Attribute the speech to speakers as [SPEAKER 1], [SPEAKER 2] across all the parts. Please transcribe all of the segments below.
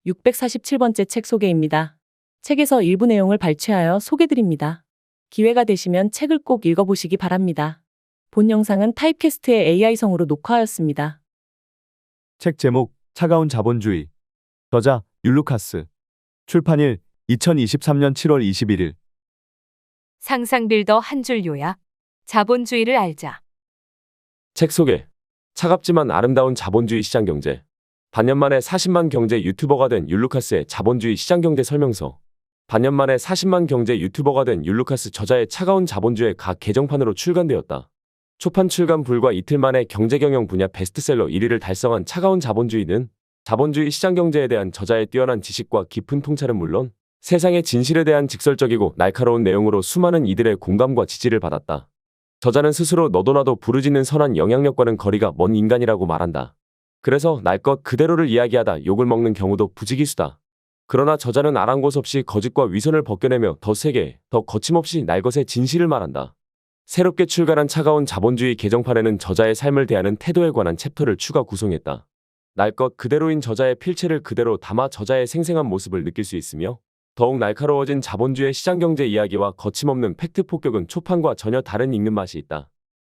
[SPEAKER 1] 647번째 책 소개입니다. 책에서 일부 내용을 발췌하여 소개드립니다. 기회가 되시면 책을 꼭 읽어보시기 바랍니다. 본 영상은 타입캐스트의 AI성으로 녹화하였습니다.
[SPEAKER 2] 책 제목 차가운 자본주의. 저자 율루카스. 출판일 2023년 7월 21일.
[SPEAKER 3] 상상 빌더 한 줄 요약. 자본주의를 알자.
[SPEAKER 4] 책 소개. 차갑지만 아름다운 자본주의 시장 경제. 반년 만에 40만 경제 유튜버가 된 율루카스의 자본주의 시장 경제 설명서. 반년 만에 40만 경제 유튜버가 된 율루카스 저자의 차가운 자본주의 각 개정판으로 출간되었다. 초판 출간 불과 이틀 만에 경제 경영 분야 베스트셀러 1위를 달성한 차가운 자본주의는 자본주의 시장 경제에 대한 저자의 뛰어난 지식과 깊은 통찰은 물론 세상의 진실에 대한 직설적이고 날카로운 내용으로 수많은 이들의 공감과 지지를 받았다. 저자는 스스로 너도 나도 부르짖는 선한 영향력과는 거리가 먼 인간이라고 말한다. 그래서 날 것 그대로를 이야기하다 욕을 먹는 경우도 부지기수다. 그러나 저자는 아랑곳 없이 거짓과 위선을 벗겨내며 더 세게, 더 거침없이 날 것의 진실을 말한다. 새롭게 출간한 차가운 자본주의 개정판에는 저자의 삶을 대하는 태도에 관한 챕터를 추가 구성했다. 날 것 그대로인 저자의 필체를 그대로 담아 저자의 생생한 모습을 느낄 수 있으며 더욱 날카로워진 자본주의 시장경제 이야기와 거침없는 팩트 폭격은 초판과 전혀 다른 읽는 맛이 있다.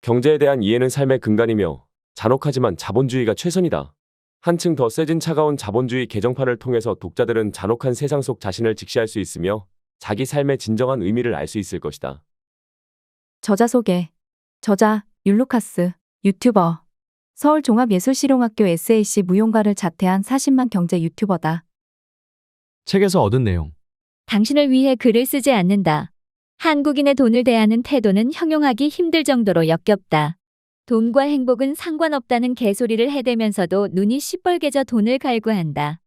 [SPEAKER 4] 경제에 대한 이해는 삶의 근간이며 잔혹하지만 자본주의가 최선이다. 한층 더 세진 차가운 자본주의 개정판을 통해서 독자들은 잔혹한 세상 속 자신을 직시할 수 있으며 자기 삶의 진정한 의미를 알 수 있을 것이다.
[SPEAKER 5] 저자 소개. 저자 율루카스, 유튜버. 서울종합예술실용학교 SAC 무용가를 자퇴한 40만 경제 유튜버다.
[SPEAKER 2] 책에서 얻은 내용.
[SPEAKER 6] 당신을 위해 글을 쓰지 않는다. 한국인의 돈을 대하는 태도는 형용하기 힘들 정도로 역겹다. 돈과 행복은 상관없다는 개소리를 해대면서도 눈이 시뻘개져 돈을 갈구한다.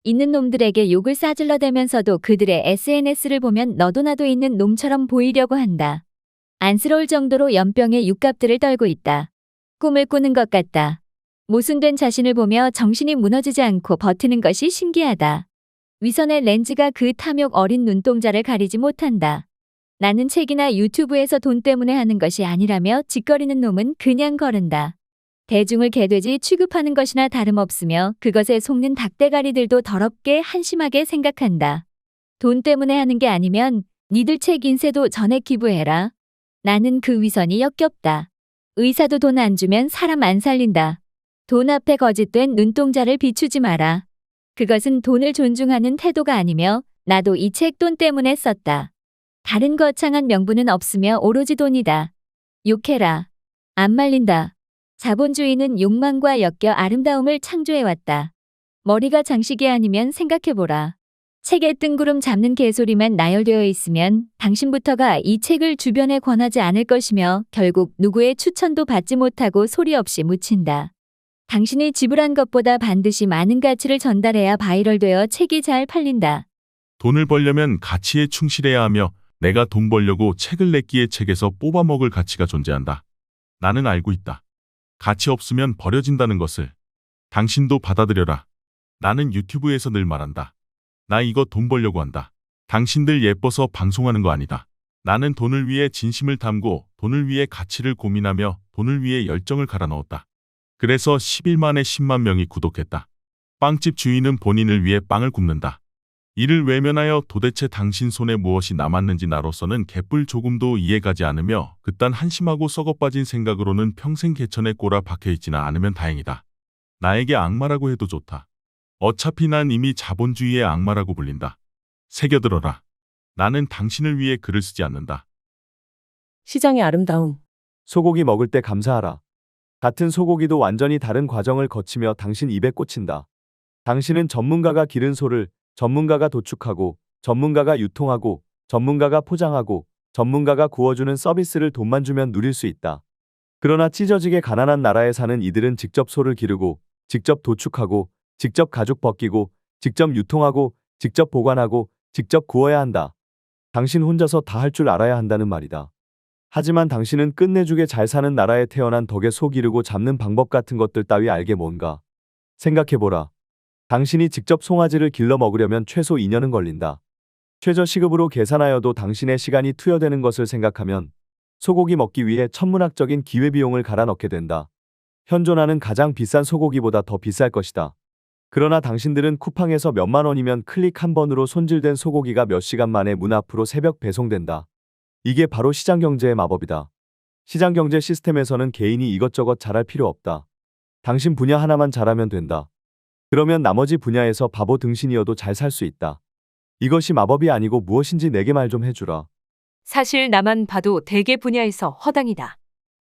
[SPEAKER 6] 있는 놈들에게 욕을 싸질러대면서도 그들의 SNS를 보면 너도 나도 있는 놈처럼 보이려고 한다. 안쓰러울 정도로 연병의 육갑들을 떨고 있다. 꿈을 꾸는 것 같다. 모순된 자신을 보며 정신이 무너지지 않고 버티는 것이 신기하다. 위선의 렌즈가 그 탐욕 어린 눈동자를 가리지 못한다. 나는 책이나 유튜브에서 돈 때문에 하는 것이 아니라며 짓거리는 놈은 그냥 거른다. 대중을 개돼지 취급하는 것이나 다름없으며 그것에 속는 닭대가리들도 더럽게 한심하게 생각한다. 돈 때문에 하는 게 아니면 니들 책 인쇄도 전액 기부해라. 나는 그 위선이 역겹다. 의사도 돈 안 주면 사람 안 살린다. 돈 앞에 거짓된 눈동자를 비추지 마라. 그것은 돈을 존중하는 태도가 아니며 나도 이 책 돈 때문에 썼다. 다른 거창한 명분은 없으며 오로지 돈이다. 욕해라. 안 말린다. 자본주의는 욕망과 엮여 아름다움을 창조해왔다. 머리가 장식이 아니면 생각해보라. 책에 뜬구름 잡는 개소리만 나열되어 있으면 당신부터가 이 책을 주변에 권하지 않을 것이며 결국 누구의 추천도 받지 못하고 소리 없이 묻힌다. 당신이 지불한 것보다 반드시 많은 가치를 전달해야 바이럴되어 책이 잘 팔린다.
[SPEAKER 7] 돈을 벌려면 가치에 충실해야 하며 내가 돈 벌려고 책을 냈기에 책에서 뽑아먹을 가치가 존재한다. 나는 알고 있다. 가치 없으면 버려진다는 것을. 당신도 받아들여라. 나는 유튜브에서 늘 말한다. 나 이거 돈 벌려고 한다. 당신들 예뻐서 방송하는 거 아니다. 나는 돈을 위해 진심을 담고 돈을 위해 가치를 고민하며 돈을 위해 열정을 갈아 넣었다. 그래서 10일 만에 10만 명이 구독했다. 빵집 주인은 본인을 위해 빵을 굽는다. 이를 외면하여 도대체 당신 손에 무엇이 남았는지 나로서는 개뿔 조금도 이해가지 않으며 그딴 한심하고 썩어빠진 생각으로는 평생 개천에 꼬라 박혀있지나 않으면 다행이다. 나에게 악마라고 해도 좋다. 어차피 난 이미 자본주의의 악마라고 불린다. 새겨들어라. 나는 당신을 위해 글을 쓰지 않는다.
[SPEAKER 1] 시장의 아름다움.
[SPEAKER 2] 소고기 먹을 때 감사하라. 같은 소고기도 완전히 다른 과정을 거치며 당신 입에 꽂힌다. 당신은 전문가가 기른 소를 전문가가 도축하고 전문가가 유통하고 전문가가 포장하고 전문가가 구워주는 서비스를 돈만 주면 누릴 수 있다. 그러나 찢어지게 가난한 나라에 사는 이들은 직접 소를 기르고 직접 도축하고 직접 가죽 벗기고 직접 유통하고 직접 보관하고 직접 구워야 한다. 당신 혼자서 다 할 줄 알아야 한다는 말이다. 하지만 당신은 끝내주게 잘 사는 나라에 태어난 덕에 소 기르고 잡는 방법 같은 것들 따위 알게 뭔가. 생각해보라. 당신이 직접 송아지를 길러 먹으려면 최소 2년은 걸린다. 최저 시급으로 계산하여도 당신의 시간이 투여되는 것을 생각하면 소고기 먹기 위해 천문학적인 기회비용을 갈아 넣게 된다. 현존하는 가장 비싼 소고기보다 더 비쌀 것이다. 그러나 당신들은 쿠팡에서 몇만 원이면 클릭 한 번으로 손질된 소고기가 몇 시간 만에 문 앞으로 새벽 배송된다. 이게 바로 시장경제의 마법이다. 시장경제 시스템에서는 개인이 이것저것 잘할 필요 없다. 당신 분야 하나만 잘하면 된다. 그러면 나머지 분야에서 바보 등신이어도 잘 살 수 있다. 이것이 마법이 아니고 무엇인지 내게 말 좀 해주라.
[SPEAKER 3] 사실 나만 봐도 대개 분야에서 허당이다.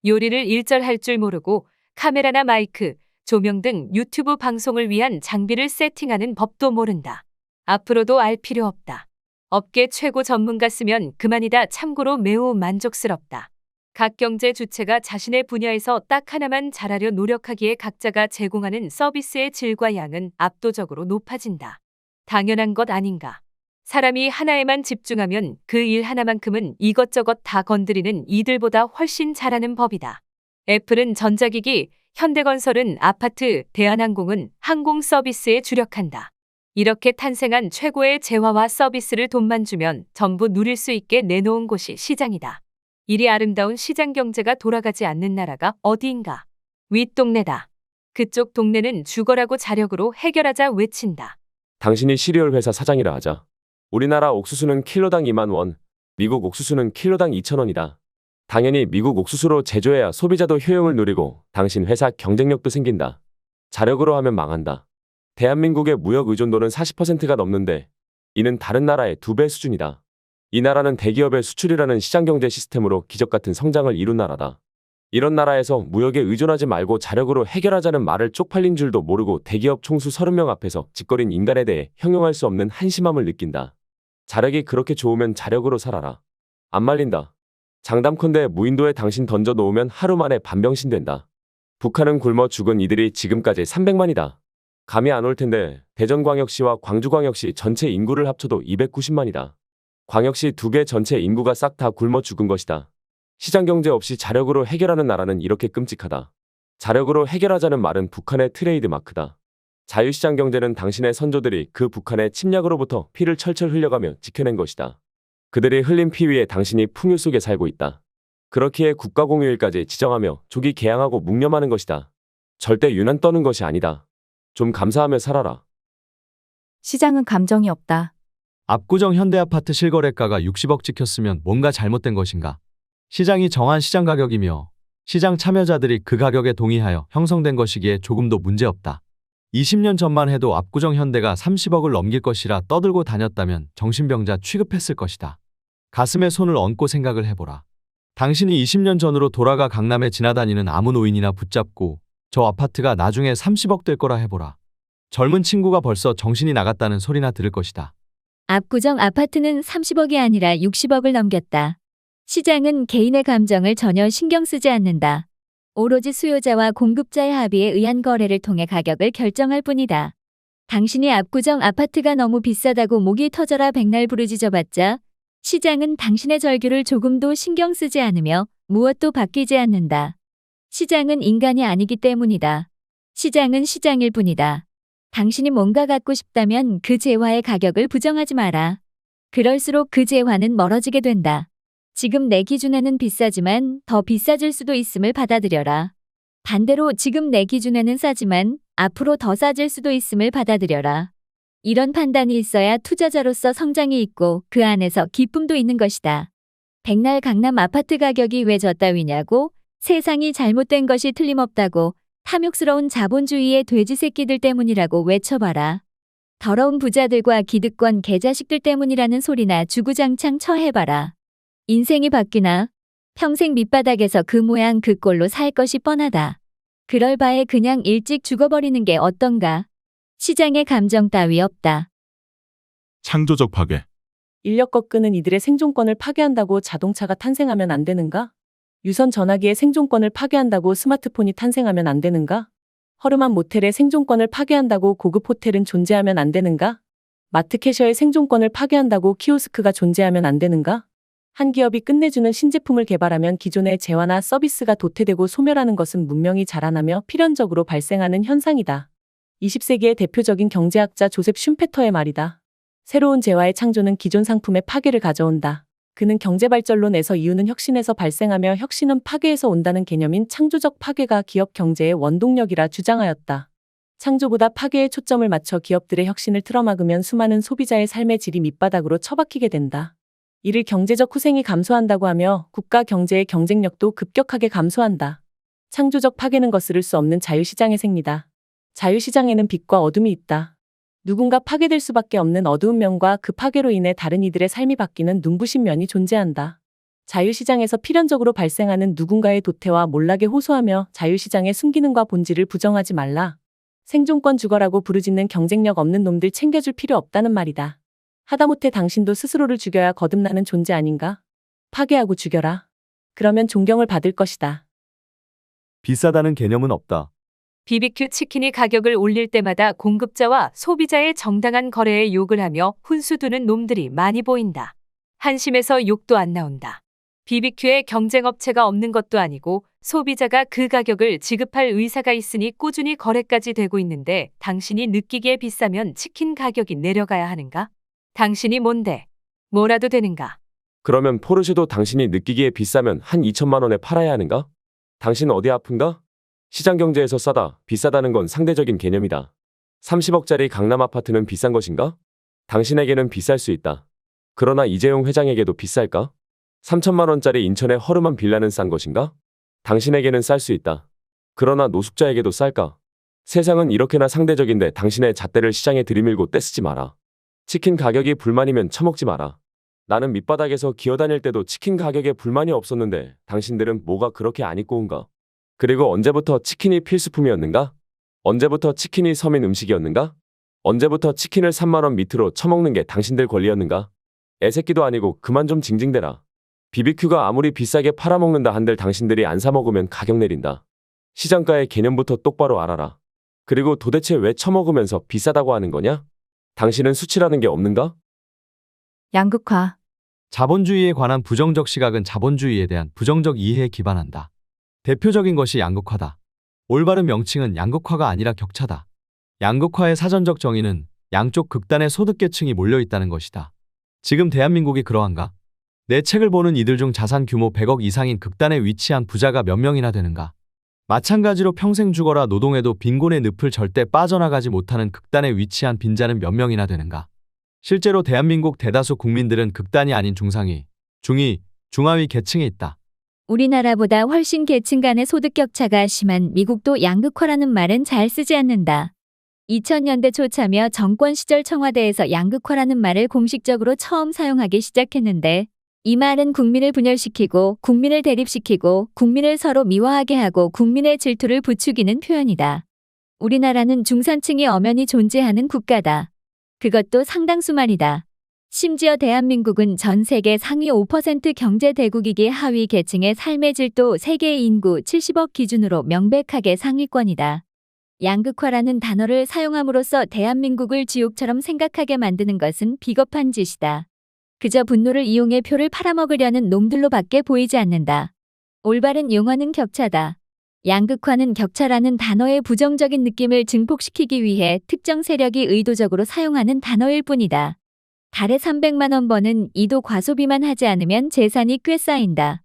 [SPEAKER 3] 요리를 일절할 줄 모르고 카메라나 마이크, 조명 등 유튜브 방송을 위한 장비를 세팅하는 법도 모른다. 앞으로도 알 필요 없다. 업계 최고 전문가 쓰면 그만이다. 참고로 매우 만족스럽다. 각 경제 주체가 자신의 분야에서 딱 하나만 잘하려 노력하기에 각자가 제공하는 서비스의 질과 양은 압도적으로 높아진다. 당연한 것 아닌가. 사람이 하나에만 집중하면 그 일 하나만큼은 이것저것 다 건드리는 이들보다 훨씬 잘하는 법이다. 애플은 전자기기, 현대건설은 아파트, 대한항공은 항공 서비스에 주력한다. 이렇게 탄생한 최고의 재화와 서비스를 돈만 주면 전부 누릴 수 있게 내놓은 곳이 시장이다. 이리 아름다운 시장 경제가 돌아가지 않는 나라가 어디인가? 윗동네다. 그쪽 동네는 죽어라고 자력으로 해결하자 외친다.
[SPEAKER 4] 당신이 시리얼 회사 사장이라 하자. 우리나라 옥수수는 킬로당 2만 원, 미국 옥수수는 킬로당 2천 원이다. 당연히 미국 옥수수로 제조해야 소비자도 효용을 누리고 당신 회사 경쟁력도 생긴다. 자력으로 하면 망한다. 대한민국의 무역 의존도는 40%가 넘는데 이는 다른 나라의 2배 수준이다. 이 나라는 대기업의 수출이라는 시장경제 시스템으로 기적같은 성장을 이룬 나라다. 이런 나라에서 무역에 의존하지 말고 자력으로 해결하자는 말을 쪽팔린 줄도 모르고 대기업 총수 30명 앞에서 짓거린 인간에 대해 형용할 수 없는 한심함을 느낀다. 자력이 그렇게 좋으면 자력으로 살아라. 안 말린다. 장담컨대 무인도에 당신 던져 놓으면 하루 만에 반병신 된다. 북한은 굶어 죽은 이들이 지금까지 300만이다. 감이 안 올 텐데 대전광역시와 광주광역시 전체 인구를 합쳐도 290만이다. 광역시 2개 전체 인구가 싹 다 굶어 죽은 것이다. 시장경제 없이 자력으로 해결하는 나라는 이렇게 끔찍하다. 자력으로 해결하자는 말은 북한의 트레이드 마크다. 자유시장 경제는 당신의 선조들이 그 북한의 침략으로부터 피를 철철 흘려가며 지켜낸 것이다. 그들이 흘린 피 위에 당신이 풍요 속에 살고 있다. 그렇기에 국가공휴일까지 지정하며 조기 개항하고 묵념하는 것이다. 절대 유난 떠는 것이 아니다. 좀 감사하며 살아라.
[SPEAKER 5] 시장은 감정이 없다.
[SPEAKER 2] 압구정 현대아파트 실거래가가 60억 찍혔으면 뭔가 잘못된 것인가? 시장이 정한 시장 가격이며 시장 참여자들이 그 가격에 동의하여 형성된 것이기에 조금도 문제없다. 20년 전만 해도 압구정 현대가 30억을 넘길 것이라 떠들고 다녔다면 정신병자 취급했을 것이다. 가슴에 손을 얹고 생각을 해보라. 당신이 20년 전으로 돌아가 강남에 지나다니는 아무 노인이나 붙잡고 저 아파트가 나중에 30억 될 거라 해보라. 젊은 친구가 벌써 정신이 나갔다는 소리나 들을 것이다.
[SPEAKER 6] 압구정 아파트는 30억이 아니라 60억을 넘겼다. 시장은 개인의 감정을 전혀 신경 쓰지 않는다. 오로지 수요자와 공급자의 합의에 의한 거래를 통해 가격을 결정할 뿐이다. 당신이 압구정 아파트가 너무 비싸다고 목이 터져라 백날 부르짖어봤자 시장은 당신의 절규를 조금도 신경 쓰지 않으며 무엇도 바뀌지 않는다. 시장은 인간이 아니기 때문이다. 시장은 시장일 뿐이다. 당신이 뭔가 갖고 싶다면 그 재화의 가격을 부정하지 마라. 그럴수록 그 재화는 멀어지게 된다. 지금 내 기준에는 비싸지만 더 비싸질 수도 있음을 받아들여라. 반대로 지금 내 기준에는 싸지만 앞으로 더 싸질 수도 있음을 받아들여라. 이런 판단이 있어야 투자자로서 성장이 있고 그 안에서 기쁨도 있는 것이다. 백날 강남 아파트 가격이 왜 저 따위냐고, 세상이 잘못된 것이 틀림없다고, 탐욕스러운 자본주의의 돼지 새끼들 때문이라고 외쳐봐라. 더러운 부자들과 기득권 개자식들 때문이라는 소리나 주구장창 쳐해봐라. 인생이 바뀌나? 평생 밑바닥에서 그 모양 그 꼴로 살 것이 뻔하다. 그럴 바에 그냥 일찍 죽어버리는 게 어떤가? 시장에 감정 따위 없다.
[SPEAKER 7] 창조적 파괴.
[SPEAKER 1] 인력 꺾는 이들의 생존권을 파괴한다고 자동차가 탄생하면 안 되는가? 유선 전화기의 생존권을 파괴한다고 스마트폰이 탄생하면 안 되는가? 허름한 모텔의 생존권을 파괴한다고 고급 호텔은 존재하면 안 되는가? 마트캐셔의 생존권을 파괴한다고 키오스크가 존재하면 안 되는가? 한 기업이 끝내주는 신제품을 개발하면 기존의 재화나 서비스가 도태되고 소멸하는 것은 문명이 자라나며 필연적으로 발생하는 현상이다. 20세기의 대표적인 경제학자 조셉 슌페터의 말이다. 새로운 재화의 창조는 기존 상품의 파괴를 가져온다. 그는 경제발전론에서 이유는 혁신에서 발생하며 혁신은 파괴에서 온다는 개념인 창조적 파괴가 기업 경제의 원동력이라 주장하였다. 창조보다 파괴에 초점을 맞춰 기업들의 혁신을 틀어막으면 수많은 소비자의 삶의 질이 밑바닥으로 처박히게 된다. 이를 경제적 후생이 감소한다고 하며 국가 경제의 경쟁력도 급격하게 감소한다. 창조적 파괴는 거스를 수 없는 자유시장의 생리다. 자유시장에는 빛과 어둠이 있다. 누군가 파괴될 수밖에 없는 어두운 면과 그 파괴로 인해 다른 이들의 삶이 바뀌는 눈부신 면이 존재한다. 자유시장에서 필연적으로 발생하는 누군가의 도태와 몰락에 호소하며 자유시장의 순기능과 본질을 부정하지 말라. 생존권 죽어라고 부르짖는 경쟁력 없는 놈들 챙겨줄 필요 없다는 말이다. 하다못해 당신도 스스로를 죽여야 거듭나는 존재 아닌가? 파괴하고 죽여라. 그러면 존경을 받을 것이다.
[SPEAKER 2] 비싸다는 개념은 없다.
[SPEAKER 3] BBQ 치킨이 가격을 올릴 때마다 공급자와 소비자의 정당한 거래에 욕을 하며 훈수 두는 놈들이 많이 보인다. 한심해서 욕도 안 나온다. BBQ에 경쟁업체가 없는 것도 아니고 소비자가 그 가격을 지급할 의사가 있으니 꾸준히 거래까지 되고 있는데 당신이 느끼기에 비싸면 치킨 가격이 내려가야 하는가? 당신이 뭔데? 뭐라도 되는가?
[SPEAKER 4] 그러면 포르쉐도 당신이 느끼기에 비싸면 한 2천만 원에 팔아야 하는가? 당신 어디 아픈가? 시장 경제에서 싸다, 비싸다는 건 상대적인 개념이다. 30억짜리 강남 아파트는 비싼 것인가? 당신에게는 비쌀 수 있다. 그러나 이재용 회장에게도 비쌀까? 3천만 원짜리 인천의 허름한 빌라는 싼 것인가? 당신에게는 쌀 수 있다. 그러나 노숙자에게도 쌀까? 세상은 이렇게나 상대적인데 당신의 잣대를 시장에 들이밀고 떼쓰지 마라. 치킨 가격이 불만이면 처먹지 마라. 나는 밑바닥에서 기어다닐 때도 치킨 가격에 불만이 없었는데 당신들은 뭐가 그렇게 안 입고운가? 그리고 언제부터 치킨이 필수품이었는가? 언제부터 치킨이 서민 음식이었는가? 언제부터 치킨을 3만 원 밑으로 처먹는 게 당신들 권리였는가? 애새끼도 아니고 그만 좀 징징대라. BBQ가 아무리 비싸게 팔아먹는다 한들 당신들이 안 사먹으면 가격 내린다. 시장가의 개념부터 똑바로 알아라. 그리고 도대체 왜 처먹으면서 비싸다고 하는 거냐? 당신은 수치라는 게 없는가?
[SPEAKER 5] 양극화.
[SPEAKER 8] 자본주의에 관한 부정적 시각은 자본주의에 대한 부정적 이해에 기반한다. 대표적인 것이 양극화다. 올바른 명칭은 양극화가 아니라 격차다. 양극화의 사전적 정의는 양쪽 극단의 소득계층이 몰려있다는 것이다. 지금 대한민국이 그러한가? 내 책을 보는 이들 중 자산 규모 100억 이상인 극단에 위치한 부자가 몇 명이나 되는가? 마찬가지로 평생 죽어라 노동해도 빈곤의 늪을 절대 빠져나가지 못하는 극단에 위치한 빈자는 몇 명이나 되는가? 실제로 대한민국 대다수 국민들은 극단이 아닌 중상위, 중위, 중하위 계층에 있다.
[SPEAKER 6] 우리나라보다 훨씬 계층 간의 소득 격차가 심한 미국도 양극화라는 말은 잘 쓰지 않는다. 2000년대 초차며 정권 시절 청와대에서 양극화라는 말을 공식적으로 처음 사용하기 시작했는데 이 말은 국민을 분열시키고 국민을 대립시키고 국민을 서로 미화하게 하고 국민의 질투를 부추기는 표현이다. 우리나라는 중산층이 엄연히 존재하는 국가다. 그것도 상당수 말이다. 심지어 대한민국은 전 세계 상위 5% 경제 대국이기에 하위 계층의 삶의 질도 세계 인구 70억 기준으로 명백하게 상위권이다. 양극화라는 단어를 사용함으로써 대한민국을 지옥처럼 생각하게 만드는 것은 비겁한 짓이다. 그저 분노를 이용해 표를 팔아먹으려는 놈들로밖에 보이지 않는다. 올바른 용어는 격차다. 양극화는 격차라는 단어의 부정적인 느낌을 증폭시키기 위해 특정 세력이 의도적으로 사용하는 단어일 뿐이다. 달에 300만 원 버는 이도 과소비만 하지 않으면 재산이 꽤 쌓인다.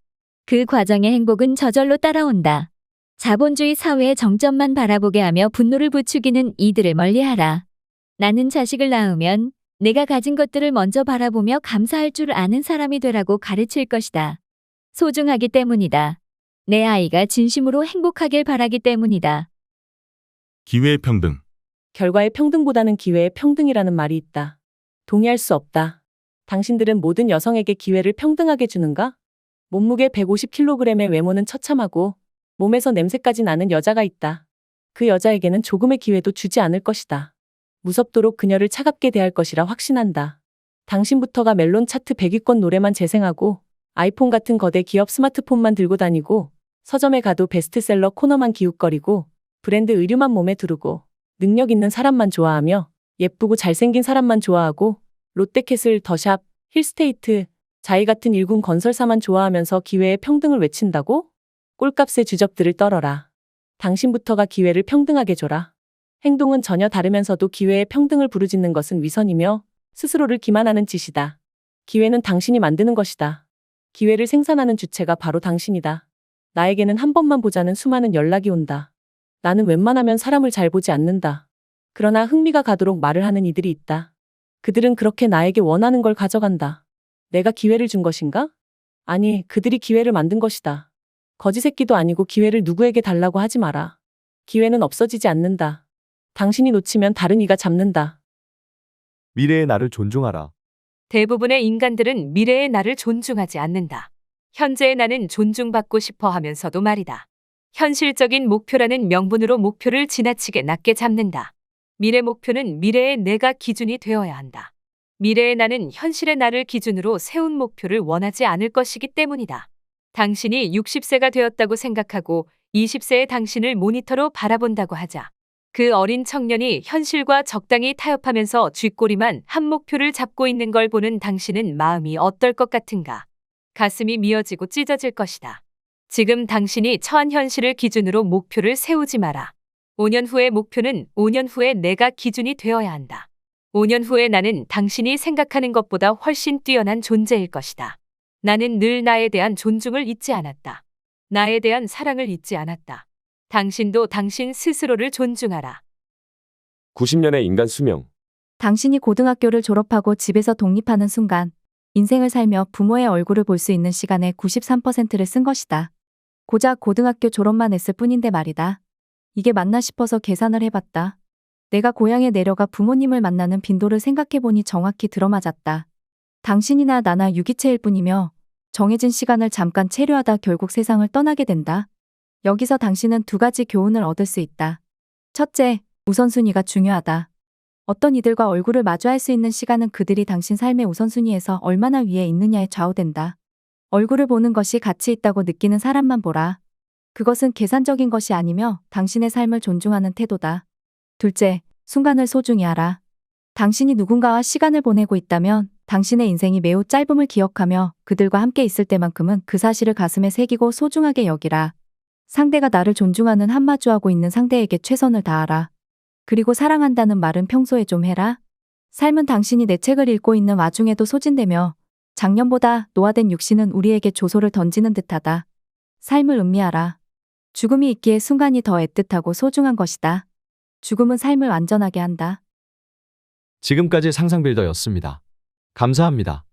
[SPEAKER 6] 그 과정의 행복은 저절로 따라온다. 자본주의 사회의 정점만 바라보게 하며 분노를 부추기는 이들을 멀리하라. 나는 자식을 낳으면 내가 가진 것들을 먼저 바라보며 감사할 줄 아는 사람이 되라고 가르칠 것이다. 소중하기 때문이다. 내 아이가 진심으로 행복하길 바라기 때문이다.
[SPEAKER 7] 기회평등.
[SPEAKER 1] 결과의 평등보다는 기회의 평등이라는 말이 있다. 동의할 수 없다. 당신들은 모든 여성에게 기회를 평등하게 주는가? 몸무게 150kg의 외모는 처참하고 몸에서 냄새까지 나는 여자가 있다. 그 여자에게는 조금의 기회도 주지 않을 것이다. 무섭도록 그녀를 차갑게 대할 것이라 확신한다. 당신부터가 멜론 차트 100위권 노래만 재생하고 아이폰 같은 거대 기업 스마트폰만 들고 다니고 서점에 가도 베스트셀러 코너만 기웃거리고 브랜드 의류만 몸에 두르고 능력 있는 사람만 좋아하며 예쁘고 잘생긴 사람만 좋아하고 롯데캐슬, 더샵, 힐스테이트, 자이 같은 일군 건설사만 좋아하면서 기회의 평등을 외친다고? 꼴값의 주접들을 떨어라. 당신부터가 기회를 평등하게 줘라. 행동은 전혀 다르면서도 기회의 평등을 부르짖는 것은 위선이며 스스로를 기만하는 짓이다. 기회는 당신이 만드는 것이다. 기회를 생산하는 주체가 바로 당신이다. 나에게는 한 번만 보자는 수많은 연락이 온다. 나는 웬만하면 사람을 잘 보지 않는다. 그러나 흥미가 가도록 말을 하는 이들이 있다. 그들은 그렇게 나에게 원하는 걸 가져간다. 내가 기회를 준 것인가? 아니, 그들이 기회를 만든 것이다. 거지 새끼도 아니고 기회를 누구에게 달라고 하지 마라. 기회는 없어지지 않는다. 당신이 놓치면 다른 이가 잡는다.
[SPEAKER 2] 미래의 나를 존중하라.
[SPEAKER 3] 대부분의 인간들은 미래의 나를 존중하지 않는다. 현재의 나는 존중받고 싶어 하면서도 말이다. 현실적인 목표라는 명분으로 목표를 지나치게 낮게 잡는다. 미래 목표는 미래의 내가 기준이 되어야 한다. 미래의 나는 현실의 나를 기준으로 세운 목표를 원하지 않을 것이기 때문이다. 당신이 60세가 되었다고 생각하고 20세의 당신을 모니터로 바라본다고 하자. 그 어린 청년이 현실과 적당히 타협하면서 쥐꼬리만 한 목표를 잡고 있는 걸 보는 당신은 마음이 어떨 것 같은가? 가슴이 미어지고 찢어질 것이다. 지금 당신이 처한 현실을 기준으로 목표를 세우지 마라. 5년 후의 목표는 5년 후에 내가 기준이 되어야 한다. 5년 후에 나는 당신이 생각하는 것보다 훨씬 뛰어난 존재일 것이다. 나는 늘 나에 대한 존중을 잊지 않았다. 나에 대한 사랑을 잊지 않았다. 당신도 당신 스스로를 존중하라.
[SPEAKER 4] 90년의 인간 수명.
[SPEAKER 5] 당신이 고등학교를 졸업하고 집에서 독립하는 순간 인생을 살며 부모의 얼굴을 볼 수 있는 시간의 93%를 쓴 것이다. 고작 고등학교 졸업만 했을 뿐인데 말이다. 이게 맞나 싶어서 계산을 해봤다. 내가 고향에 내려가 부모님을 만나는 빈도를 생각해보니 정확히 들어맞았다. 당신이나 나나 유기체일 뿐이며 정해진 시간을 잠깐 체류하다 결국 세상을 떠나게 된다. 여기서 당신은 두 가지 교훈을 얻을 수 있다. 첫째, 우선순위가 중요하다. 어떤 이들과 얼굴을 마주할 수 있는 시간은 그들이 당신 삶의 우선순위에서 얼마나 위에 있느냐에 좌우된다. 얼굴을 보는 것이 가치 있다고 느끼는 사람만 보라. 그것은 계산적인 것이 아니며 당신의 삶을 존중하는 태도다. 둘째, 순간을 소중히 하라. 당신이 누군가와 시간을 보내고 있다면 당신의 인생이 매우 짧음을 기억하며 그들과 함께 있을 때만큼은 그 사실을 가슴에 새기고 소중하게 여기라. 상대가 나를 존중하는 한마주하고 있는 상대에게 최선을 다하라. 그리고 사랑한다는 말은 평소에 좀 해라. 삶은 당신이 내 책을 읽고 있는 와중에도 소진되며 작년보다 노화된 육신은 우리에게 조소를 던지는 듯하다. 삶을 음미하라. 죽음이 있기에 순간이 더 애틋하고 소중한 것이다. 죽음은 삶을 완전하게 한다.
[SPEAKER 8] 지금까지 상상빌더였습니다. 감사합니다.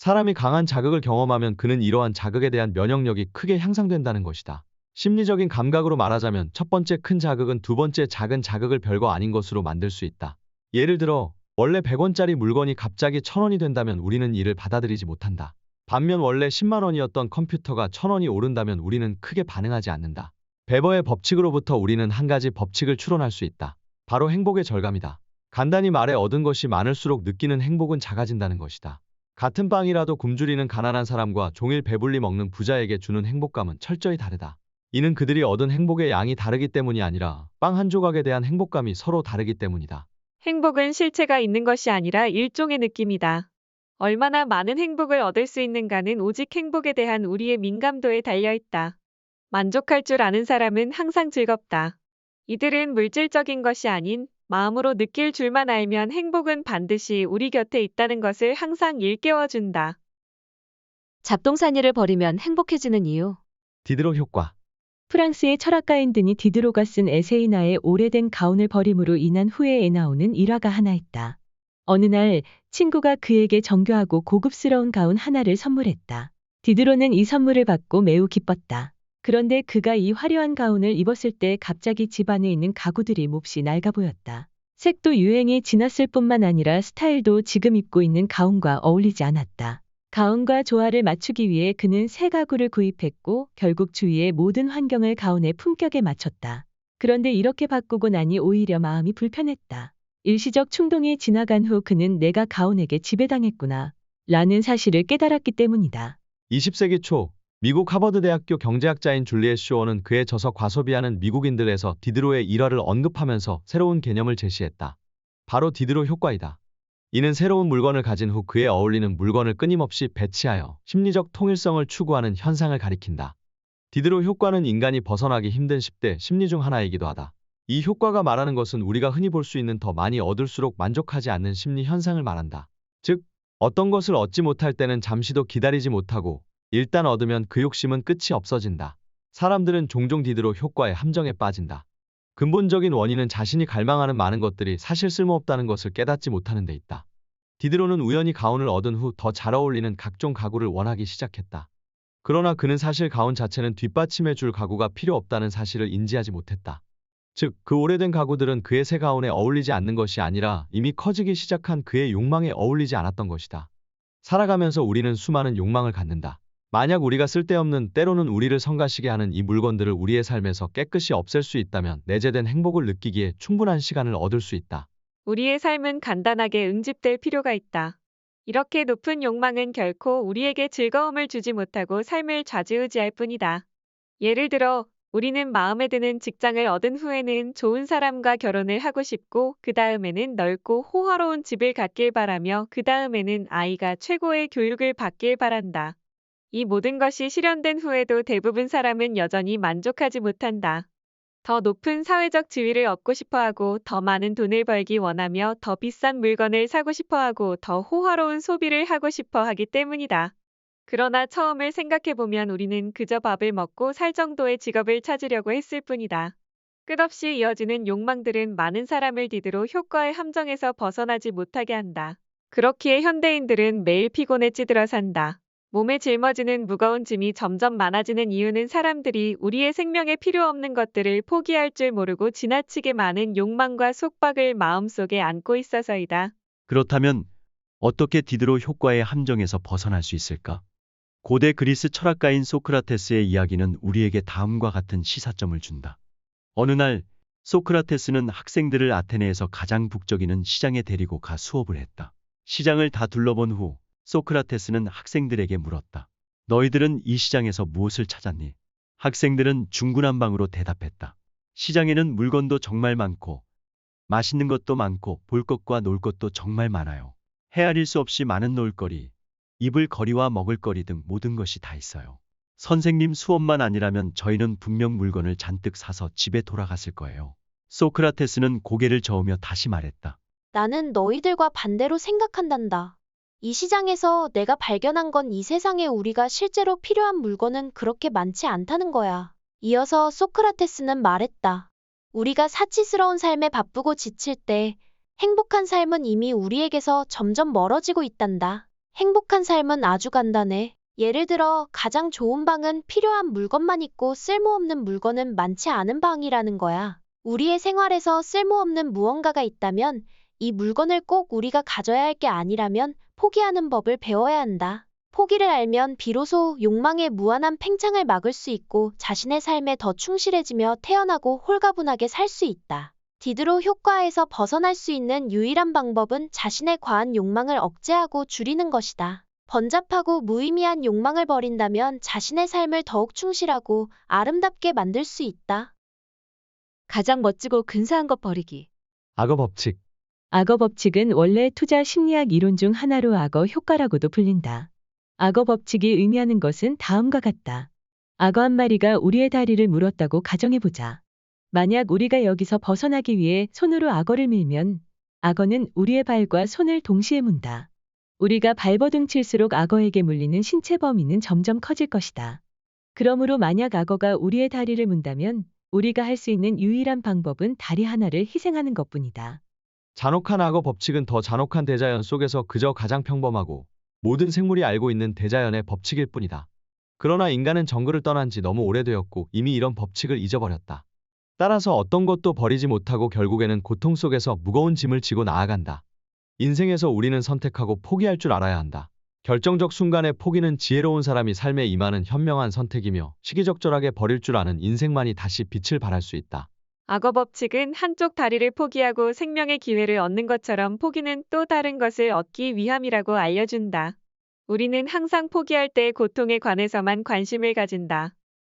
[SPEAKER 8] 사람이 강한 자극을 경험하면 그는 이러한 자극에 대한 면역력이 크게 향상된다는 것이다. 심리적인 감각으로 말하자면 첫 번째 큰 자극은 두 번째 작은 자극을 별거 아닌 것으로 만들 수 있다. 예를 들어 원래 100원짜리 물건이 갑자기 1000원이 된다면 우리는 이를 받아들이지 못한다. 반면 원래 10만 원이었던 컴퓨터가 1000원이 오른다면 우리는 크게 반응하지 않는다. 베버의 법칙으로부터 우리는 한 가지 법칙을 추론할 수 있다. 바로 행복의 절감이다. 간단히 말해 얻은 것이 많을수록 느끼는 행복은 작아진다는 것이다. 같은 빵이라도 굶주리는 가난한 사람과 종일 배불리 먹는 부자에게 주는 행복감은 철저히 다르다. 이는 그들이 얻은 행복의 양이 다르기 때문이 아니라 빵 한 조각에 대한 행복감이 서로 다르기 때문이다.
[SPEAKER 9] 행복은 실체가 있는 것이 아니라 일종의 느낌이다. 얼마나 많은 행복을 얻을 수 있는가는 오직 행복에 대한 우리의 민감도에 달려있다. 만족할 줄 아는 사람은 항상 즐겁다. 이들은 물질적인 것이 아닌 마음으로 느낄 줄만 알면 행복은 반드시 우리 곁에 있다는 것을 항상 일깨워준다.
[SPEAKER 3] 잡동사니를 버리면 행복해지는 이유.
[SPEAKER 8] 디드로 효과.
[SPEAKER 10] 프랑스의 철학가인 드니 디드로가 쓴 에세이나의 오래된 가운을 버림으로 인한 후회에 나오는 일화가 하나 있다. 어느 날 친구가 그에게 정교하고 고급스러운 가운 하나를 선물했다. 디드로는 이 선물을 받고 매우 기뻤다. 그런데 그가 이 화려한 가운을 입었을 때 갑자기 집 안에 있는 가구들이 몹시 낡아 보였다. 색도 유행이 지났을 뿐만 아니라 스타일도 지금 입고 있는 가운과 어울리지 않았다. 가운과 조화를 맞추기 위해 그는 새 가구를 구입했고 결국 주위의 모든 환경을 가운의 품격에 맞췄다. 그런데 이렇게 바꾸고 나니 오히려 마음이 불편했다. 일시적 충동이 지나간 후 그는 내가 가운에게 지배당했구나 라는 사실을 깨달았기 때문이다.
[SPEAKER 8] 20세기 초 미국 하버드 대학교 경제학자인 줄리엣 쇼어는 그의 저서 과소비하는 미국인들에서 디드로의 일화를 언급하면서 새로운 개념을 제시했다. 바로 디드로 효과이다. 이는 새로운 물건을 가진 후 그에 어울리는 물건을 끊임없이 배치하여 심리적 통일성을 추구하는 현상을 가리킨다. 디드로 효과는 인간이 벗어나기 힘든 10대 심리 중 하나이기도 하다. 이 효과가 말하는 것은 우리가 흔히 볼 수 있는 더 많이 얻을수록 만족하지 않는 심리 현상을 말한다. 즉, 어떤 것을 얻지 못할 때는 잠시도 기다리지 못하고 일단 얻으면 그 욕심은 끝이 없어진다. 사람들은 종종 디드로 효과의 함정에 빠진다. 근본적인 원인은 자신이 갈망하는 많은 것들이 사실 쓸모없다는 것을 깨닫지 못하는 데 있다. 디드로는 우연히 가운을 얻은 후 더 잘 어울리는 각종 가구를 원하기 시작했다. 그러나 그는 사실 가운 자체는 뒷받침해 줄 가구가 필요 없다는 사실을 인지하지 못했다. 즉, 그 오래된 가구들은 그의 새 가운에 어울리지 않는 것이 아니라 이미 커지기 시작한 그의 욕망에 어울리지 않았던 것이다. 살아가면서 우리는 수많은 욕망을 갖는다. 만약 우리가 쓸데없는 때로는 우리를 성가시게 하는 이 물건들을 우리의 삶에서 깨끗이 없앨 수 있다면 내재된 행복을 느끼기에 충분한 시간을 얻을 수 있다.
[SPEAKER 9] 우리의 삶은 간단하게 응집될 필요가 있다. 이렇게 높은 욕망은 결코 우리에게 즐거움을 주지 못하고 삶을 좌지우지할 뿐이다. 예를 들어 우리는 마음에 드는 직장을 얻은 후에는 좋은 사람과 결혼을 하고 싶고 그 다음에는 넓고 호화로운 집을 갖길 바라며 그 다음에는 아이가 최고의 교육을 받길 바란다. 이 모든 것이 실현된 후에도 대부분 사람은 여전히 만족하지 못한다. 더 높은 사회적 지위를 얻고 싶어하고 더 많은 돈을 벌기 원하며 더 비싼 물건을 사고 싶어하고 더 호화로운 소비를 하고 싶어 하기 때문이다. 그러나 처음을 생각해보면 우리는 그저 밥을 먹고 살 정도의 직업을 찾으려고 했을 뿐이다. 끝없이 이어지는 욕망들은 많은 사람을 디드로 효과의 함정에서 벗어나지 못하게 한다. 그렇기에 현대인들은 매일 피곤에 찌들어 산다. 몸에 짊어지는 무거운 짐이 점점 많아지는 이유는 사람들이 우리의 생명에 필요 없는 것들을 포기할 줄 모르고 지나치게 많은 욕망과 속박을 마음속에 안고 있어서이다.
[SPEAKER 11] 그렇다면 어떻게 디드로 효과의 함정에서 벗어날 수 있을까? 고대 그리스 철학가인 소크라테스의 이야기는 우리에게 다음과 같은 시사점을 준다. 어느 날 소크라테스는 학생들을 아테네에서 가장 북적이는 시장에 데리고 가 수업을 했다. 시장을 다 둘러본 후 소크라테스는 학생들에게 물었다. 너희들은 이 시장에서 무엇을 찾았니? 학생들은 중구난방으로 대답했다. 시장에는 물건도 정말 많고 맛있는 것도 많고 볼 것과 놀 것도 정말 많아요. 헤아릴 수 없이 많은 놀거리, 입을 거리와 먹을 거리 등 모든 것이 다 있어요. 선생님 수업만 아니라면 저희는 분명 물건을 잔뜩 사서 집에 돌아갔을 거예요. 소크라테스는 고개를 저으며 다시 말했다.
[SPEAKER 12] 나는 너희들과 반대로 생각한단다. 이 시장에서 내가 발견한 건 이 세상에 우리가 실제로 필요한 물건은 그렇게 많지 않다는 거야. 이어서 소크라테스는 말했다. 우리가 사치스러운 삶에 바쁘고 지칠 때 행복한 삶은 이미 우리에게서 점점 멀어지고 있단다. 행복한 삶은 아주 간단해. 예를 들어 가장 좋은 방은 필요한 물건만 있고 쓸모없는 물건은 많지 않은 방이라는 거야. 우리의 생활에서 쓸모없는 무언가가 있다면 이 물건을 꼭 우리가 가져야 할 게 아니라면 포기하는 법을 배워야 한다. 포기를 알면 비로소 욕망의 무한한 팽창을 막을 수 있고 자신의 삶에 더 충실해지며 태연하고 홀가분하게 살 수 있다. 디드로 효과에서 벗어날 수 있는 유일한 방법은 자신의 과한 욕망을 억제하고 줄이는 것이다. 번잡하고 무의미한 욕망을 버린다면 자신의 삶을 더욱 충실하고 아름답게 만들 수 있다.
[SPEAKER 3] 가장 멋지고 근사한 것 버리기.
[SPEAKER 8] 악어 법칙.
[SPEAKER 10] 악어 법칙은 원래 투자 심리학 이론 중 하나로 악어 효과라고도 불린다. 악어 법칙이 의미하는 것은 다음과 같다. 악어 한 마리가 우리의 다리를 물었다고 가정해보자. 만약 우리가 여기서 벗어나기 위해 손으로 악어를 밀면 악어는 우리의 발과 손을 동시에 문다. 우리가 발버둥 칠수록 악어에게 물리는 신체 범위는 점점 커질 것이다. 그러므로 만약 악어가 우리의 다리를 문다면 우리가 할 수 있는 유일한 방법은 다리 하나를 희생하는 것뿐이다.
[SPEAKER 8] 잔혹한 악어 법칙은 더 잔혹한 대자연 속에서 그저 가장 평범하고 모든 생물이 알고 있는 대자연의 법칙일 뿐이다. 그러나 인간은 정글을 떠난 지 너무 오래되었고 이미 이런 법칙을 잊어버렸다. 따라서 어떤 것도 버리지 못하고 결국에는 고통 속에서 무거운 짐을 지고 나아간다. 인생에서 우리는 선택하고 포기할 줄 알아야 한다. 결정적 순간의 포기는 지혜로운 사람이 삶에 임하는 현명한 선택이며 시기적절하게 버릴 줄 아는 인생만이 다시 빛을 발할 수 있다.
[SPEAKER 9] 악어 법칙은 한쪽 다리를 포기하고 생명의 기회를 얻는 것처럼 포기는 또 다른 것을 얻기 위함이라고 알려준다. 우리는 항상 포기할 때 고통에 관해서만 관심을 가진다.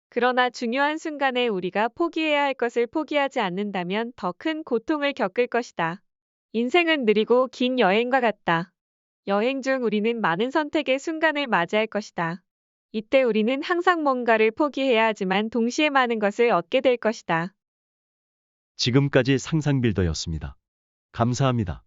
[SPEAKER 9] 그러나 중요한 순간에 우리가 포기해야 할 것을 포기하지 않는다면 더 큰 고통을 겪을 것이다. 인생은 느리고 긴 여행과 같다. 여행 중 우리는 많은 선택의 순간을 맞이할 것이다. 이때 우리는 항상 뭔가를 포기해야 하지만 동시에 많은 것을 얻게 될 것이다.
[SPEAKER 11] 지금까지 상상빌더였습니다. 감사합니다.